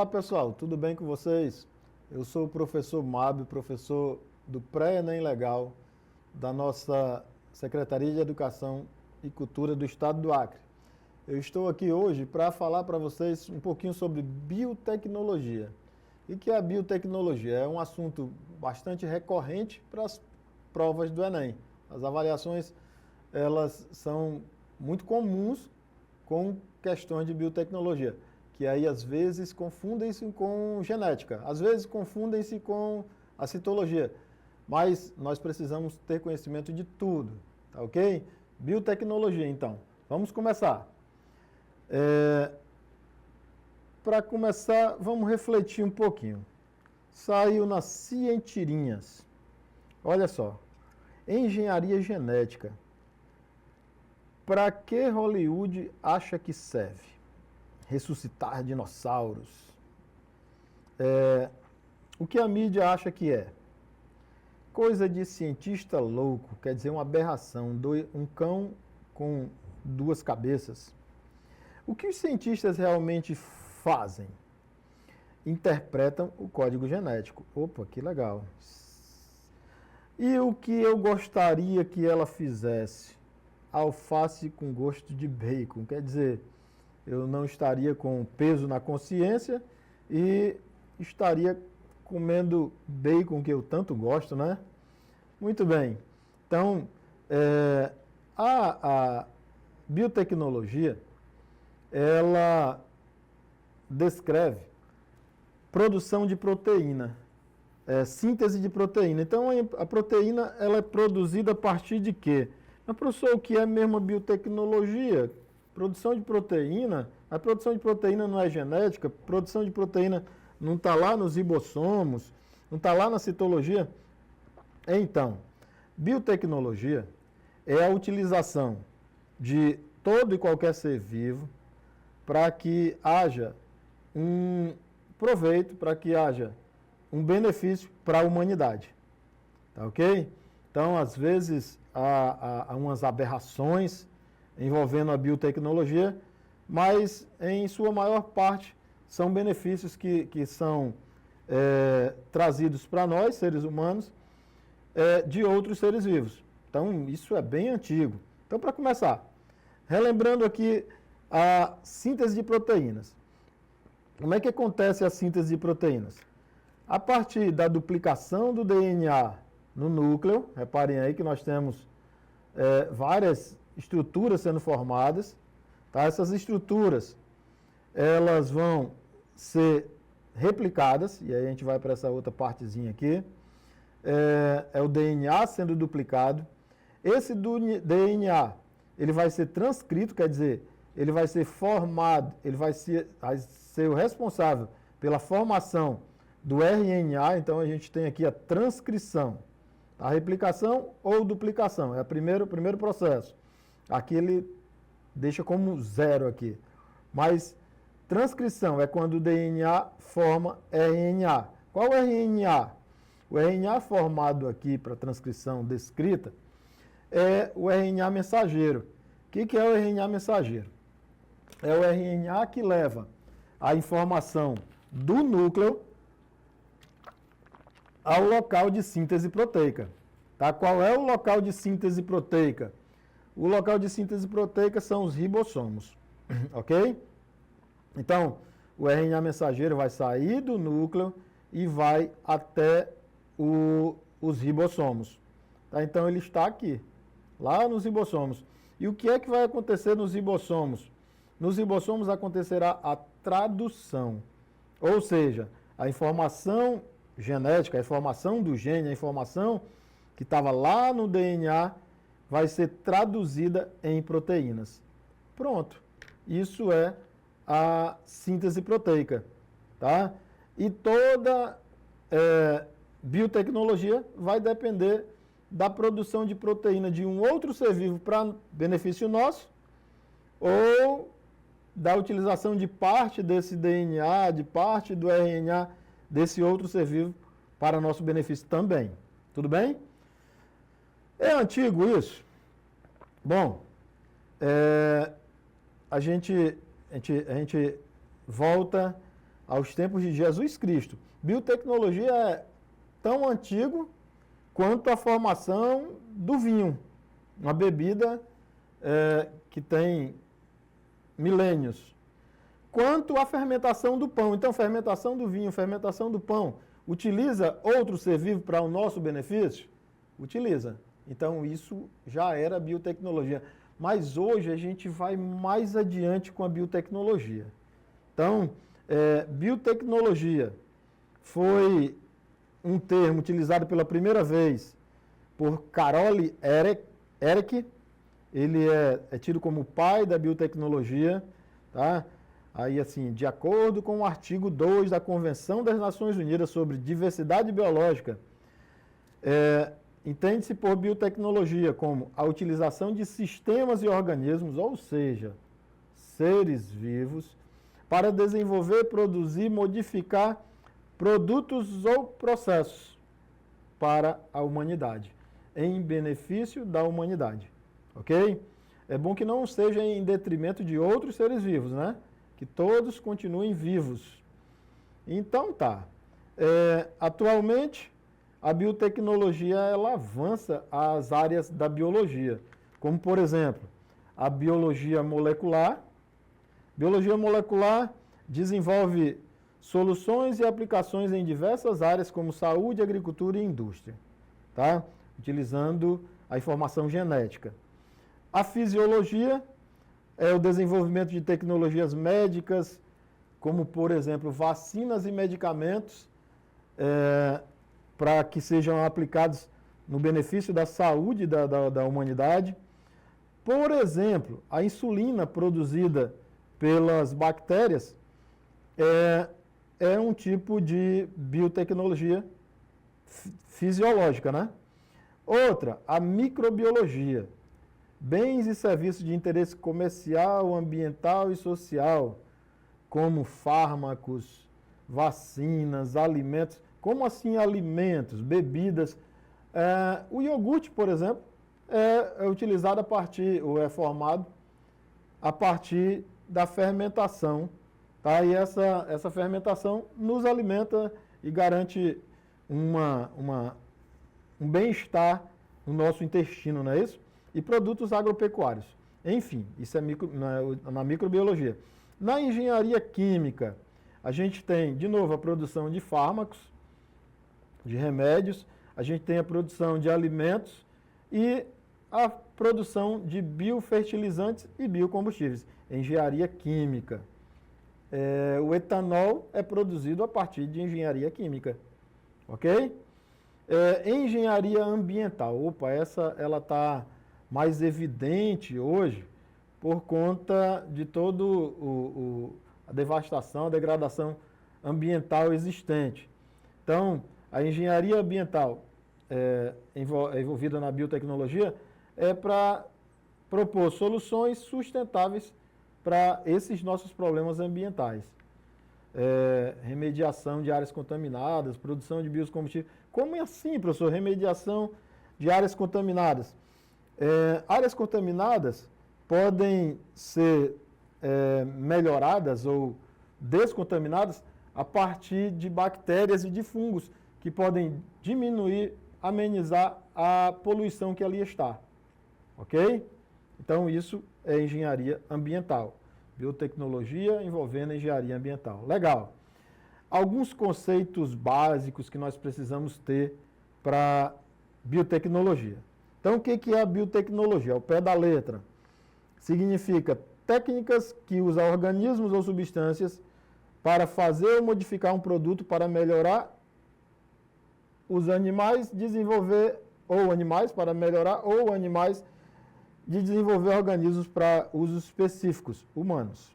Olá pessoal, tudo bem com vocês? Eu sou o professor Mábio, professor do Pré-ENEM Legal da nossa Secretaria de Educação e Cultura do Estado do Acre. Eu estou aqui hoje para falar para vocês um pouquinho sobre biotecnologia. E o que é a biotecnologia? É um assunto bastante recorrente para as provas do Enem. As avaliações, elas são muito comuns com questões de biotecnologia, que aí às vezes confundem-se com genética, às vezes confundem-se com a citologia, mas nós precisamos ter conhecimento de tudo, tá ok? Biotecnologia, então. Vamos começar. Para começar, vamos refletir um pouquinho. Saiu nas Cientirinhas. Olha só. Engenharia genética. Para que Hollywood acha que serve? Ressuscitar dinossauros. O que a mídia acha que é? Coisa de cientista louco, quer dizer, uma aberração, um cão com duas cabeças. O que os cientistas realmente fazem? Interpretam o código genético. Opa, que legal. E o que eu gostaria que ela fizesse? Alface com gosto de bacon, quer dizer, eu não estaria com peso na consciência e estaria comendo bacon que eu tanto gosto, né? Muito bem. Então, a biotecnologia, ela descreve produção de proteína, síntese de proteína. Então, a proteína, ela é produzida a partir de quê? Mas, professor, o que é mesmo a biotecnologia? Produção de proteína? A produção de proteína não é genética? Produção de proteína não está lá nos ribossomos? Não está lá na citologia? Então, biotecnologia é a utilização de todo e qualquer ser vivo para que haja um proveito, para que haja um benefício para a humanidade. Tá ok? Então, às vezes, há umas aberrações envolvendo a biotecnologia, mas, em sua maior parte, são benefícios que são trazidos para nós, seres humanos, de outros seres vivos. Então, isso é bem antigo. Então, para começar, relembrando aqui a síntese de proteínas. Como é que acontece a síntese de proteínas? A partir da duplicação do DNA no núcleo, reparem aí que nós temos várias estruturas sendo formadas, tá? Essas estruturas, elas vão ser replicadas, e aí a gente vai para essa outra partezinha aqui, é o DNA sendo duplicado. Esse DNA, ele vai ser transcrito, quer dizer, ele vai ser formado, ele vai ser o responsável pela formação do RNA, então a gente tem aqui a transcrição. A replicação ou duplicação, é o primeiro processo. Aqui ele deixa como 0 aqui. Mas transcrição é quando o DNA forma RNA. Qual é o RNA? O RNA formado aqui para transcrição descrita é o RNA mensageiro. O que é o RNA mensageiro? É o RNA que leva a informação do núcleo ao local de síntese proteica. Tá? Qual é o local de síntese proteica? O local de síntese proteica são os ribossomos. Ok? Então, o RNA mensageiro vai sair do núcleo e vai até os ribossomos. Tá? Então, ele está aqui, lá nos ribossomos. E o que é que vai acontecer nos ribossomos? Nos ribossomos acontecerá a tradução. Ou seja, a informação genética, a informação do gene, a informação que estava lá no DNA, vai ser traduzida em proteínas. Pronto. Isso é a síntese proteica. Tá? E toda biotecnologia vai depender da produção de proteína de um outro ser vivo para benefício nosso, ou da utilização de parte desse DNA, de parte do RNA desse outro ser vivo para nosso benefício também. Tudo bem? É antigo isso? Bom, a gente volta aos tempos de Jesus Cristo. Biotecnologia é tão antigo quanto a formação do vinho, uma bebida que tem milênios. Quanto à fermentação do pão. Então, fermentação do vinho, fermentação do pão, utiliza outro ser vivo para o nosso benefício? Utiliza. Então, isso já era biotecnologia. Mas hoje a gente vai mais adiante com a biotecnologia. Então, biotecnologia foi um termo utilizado pela primeira vez por Carol Eric. Ele é tido como o pai da biotecnologia, tá? Aí, assim, de acordo com o artigo 2 da Convenção das Nações Unidas sobre Diversidade Biológica, entende-se por biotecnologia como a utilização de sistemas e organismos, ou seja, seres vivos, para desenvolver, produzir, modificar produtos ou processos para a humanidade, em benefício da humanidade, ok? É bom que não seja em detrimento de outros seres vivos, né? Que todos continuem vivos. Então tá. Atualmente, a biotecnologia ela avança as áreas da biologia, como por exemplo, a biologia molecular. Biologia molecular desenvolve soluções e aplicações em diversas áreas como saúde, agricultura e indústria, tá? Utilizando a informação genética. A fisiologia é o desenvolvimento de tecnologias médicas, como por exemplo vacinas e medicamentos, para que sejam aplicados no benefício da saúde da humanidade. Por exemplo, a insulina produzida pelas bactérias é um tipo de biotecnologia fisiológica, né? Outra, a microbiologia. Bens e serviços de interesse comercial, ambiental e social, como fármacos, vacinas, alimentos. Como assim alimentos, bebidas? O iogurte, por exemplo, é utilizado a partir, ou é formado a partir da fermentação. Tá? E essa fermentação nos alimenta e garante um bem-estar no nosso intestino, não é isso? E produtos agropecuários. Enfim, isso é na microbiologia. Na engenharia química, a gente tem, de novo, a produção de fármacos, de remédios, a gente tem a produção de alimentos e a produção de biofertilizantes e biocombustíveis. Engenharia química. O etanol é produzido a partir de engenharia química. Ok? Engenharia ambiental. Opa, ela está mais evidente hoje por conta de todo a devastação, a degradação ambiental existente. Então, a engenharia ambiental envolvida na biotecnologia é para propor soluções sustentáveis para esses nossos problemas ambientais. Remediação de áreas contaminadas, produção de biocombustíveis. Como é assim, professor? Remediação de áreas contaminadas. Áreas contaminadas podem ser melhoradas ou descontaminadas a partir de bactérias e de fungos que podem diminuir, amenizar a poluição que ali está. Ok? Então, isso é engenharia ambiental. Biotecnologia envolvendo engenharia ambiental. Legal. Alguns conceitos básicos que nós precisamos ter para biotecnologia. Então, o que é a biotecnologia? Ao pé da letra. Significa técnicas que usam organismos ou substâncias para fazer ou modificar um produto para melhorar os animais, desenvolver, ou animais para melhorar, ou animais de desenvolver organismos para usos específicos, humanos.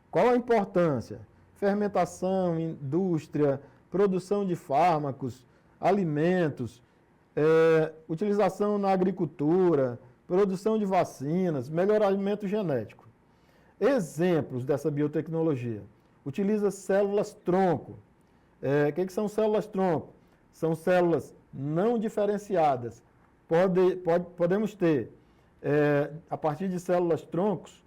Qual a importância? Fermentação, indústria, produção de fármacos, alimentos, utilização na agricultura, produção de vacinas, melhoramento genético. Exemplos dessa biotecnologia. Utiliza células-tronco. O que são células-tronco? São células não diferenciadas. Podemos ter, a partir de células-troncos,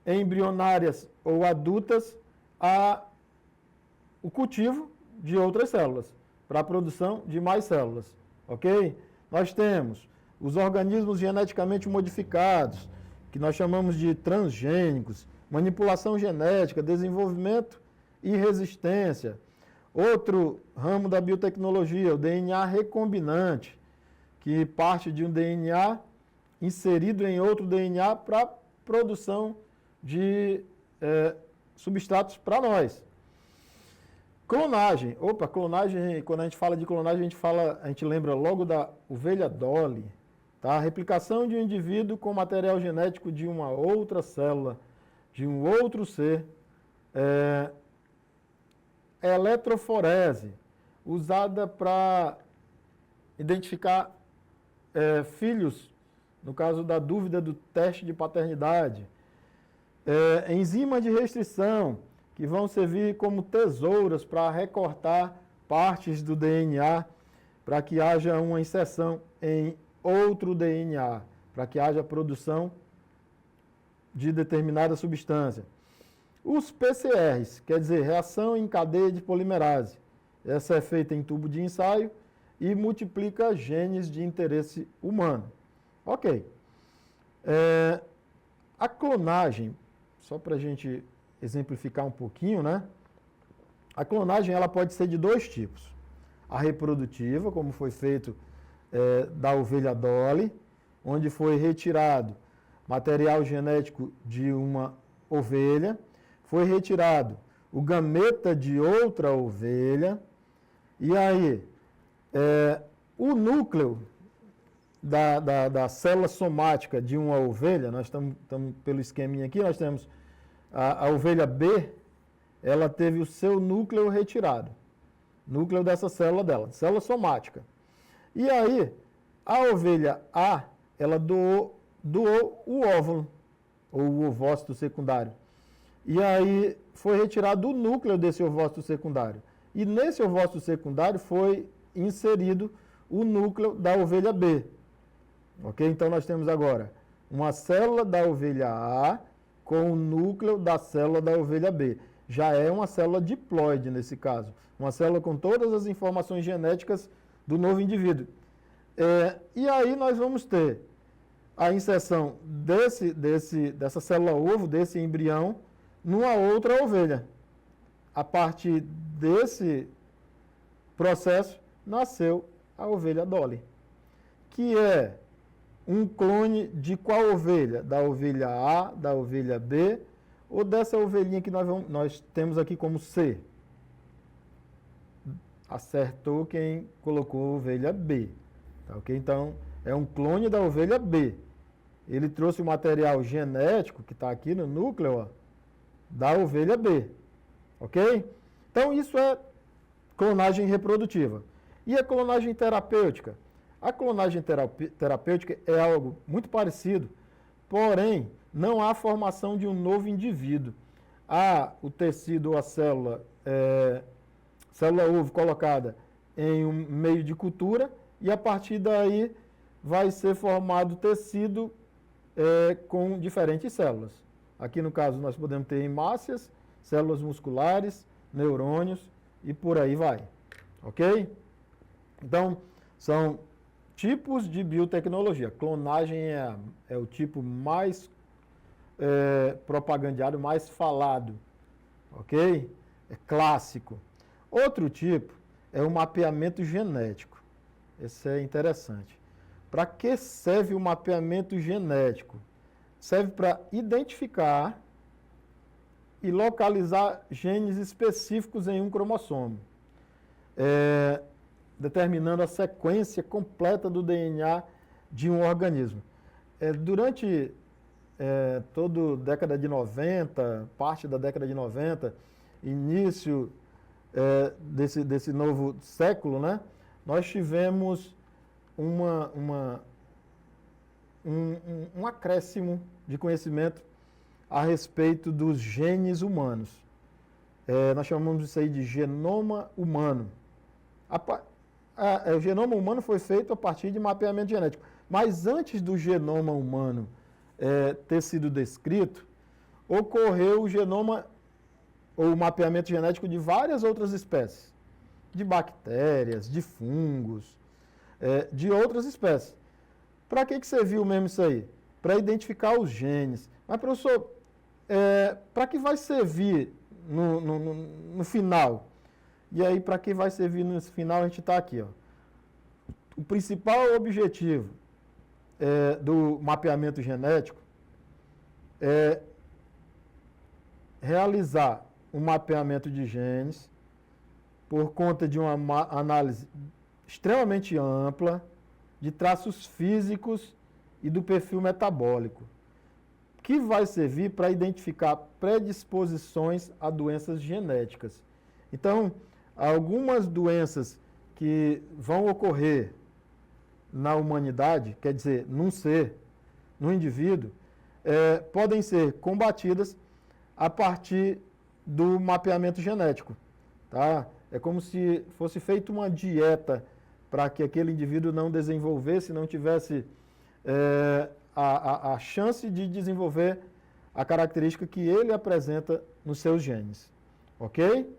embrionárias ou adultas o cultivo de outras células, para a produção de mais células, ok? Nós temos os organismos geneticamente modificados, que nós chamamos de transgênicos, manipulação genética, desenvolvimento e resistência. Outro ramo da biotecnologia, o DNA recombinante, que parte de um DNA inserido em outro DNA para produção de substratos para nós. Clonagem. Clonagem, quando a gente fala de clonagem, a gente lembra logo da ovelha Dolly. Tá? A replicação de um indivíduo com material genético de uma outra célula, de um outro ser. Eletroforese, usada para identificar filhos, no caso da dúvida do teste de paternidade. Enzima de restrição, que vão servir como tesouras para recortar partes do DNA, para que haja uma inserção em outro DNA, para que haja produção de determinada substância. Os PCRs, quer dizer, reação em cadeia de polimerase. Essa é feita em tubo de ensaio e multiplica genes de interesse humano. Ok. A clonagem, só para a gente exemplificar um pouquinho, né? A clonagem ela pode ser de dois tipos. A reprodutiva, como foi feito da ovelha Dolly, onde foi retirado material genético de uma ovelha, foi retirado o gameta de outra ovelha, e aí o núcleo da célula somática de uma ovelha, nós estamos pelo esqueminha aqui, nós temos a ovelha B, ela teve o seu núcleo retirado, núcleo dessa célula dela, célula somática. E aí, a ovelha A, ela doou o óvulo, ou o ovócito secundário. E aí foi retirado o núcleo desse ovócito secundário. E nesse ovócito secundário foi inserido o núcleo da ovelha B. Ok? Então nós temos agora uma célula da ovelha A com o núcleo da célula da ovelha B. Já é uma célula diploide nesse caso. Uma célula com todas as informações genéticas do novo indivíduo. E aí nós vamos ter a inserção dessa célula ovo, desse embrião, numa outra ovelha. A partir desse processo, nasceu a ovelha Dolly, que é um clone de qual ovelha? Da ovelha A, da ovelha B, ou dessa ovelhinha que nós temos aqui como C? Acertou quem colocou a ovelha B. Tá, okay? Então, é um clone da ovelha B. Ele trouxe o material genético, que está aqui no núcleo, ó, da ovelha B. Ok? Então, isso é clonagem reprodutiva. E a clonagem terapêutica? A clonagem terapêutica é algo muito parecido, porém, não há formação de um novo indivíduo. Há o tecido ou a célula ovo colocada em um meio de cultura e a partir daí vai ser formado tecido com diferentes células. Aqui no caso nós podemos ter hemácias, células musculares, neurônios e por aí vai. Ok? Então, são tipos de biotecnologia. Clonagem é o tipo mais propagandeado, mais falado. Ok? É clássico. Outro tipo é o mapeamento genético. Esse é interessante. Para que serve o mapeamento genético? Serve para identificar e localizar genes específicos em um cromossomo, determinando a sequência completa do DNA de um organismo. Durante toda a década de 90, parte da década de 90, início desse novo século, né, nós tivemos um acréscimo de conhecimento a respeito dos genes humanos. Nós chamamos isso aí de genoma humano. O genoma humano foi feito a partir de mapeamento genético. Mas antes do genoma humano ter sido descrito, ocorreu o genoma ou o mapeamento genético de várias outras espécies, de bactérias, de fungos, de outras espécies. Para que serviu mesmo isso aí? Para identificar os genes. Mas, professor, para que vai servir no final? E aí, para que vai servir no final, a gente está aqui. Ó. O principal objetivo do mapeamento genético é realizar um mapeamento de genes por conta de uma análise extremamente ampla de traços físicos e do perfil metabólico, que vai servir para identificar predisposições a doenças genéticas. Então, algumas doenças que vão ocorrer na humanidade, quer dizer, num ser, num indivíduo, podem ser combatidas a partir do mapeamento genético. Tá? É como se fosse feita uma dieta para que aquele indivíduo não desenvolvesse, não tivesse a chance de desenvolver a característica que ele apresenta nos seus genes. Ok?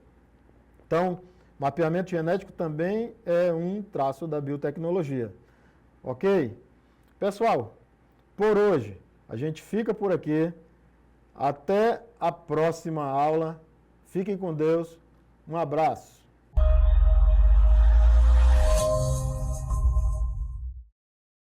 Então, mapeamento genético também é um traço da biotecnologia. Ok? Pessoal, por hoje, a gente fica por aqui. Até a próxima aula. Fiquem com Deus. Um abraço.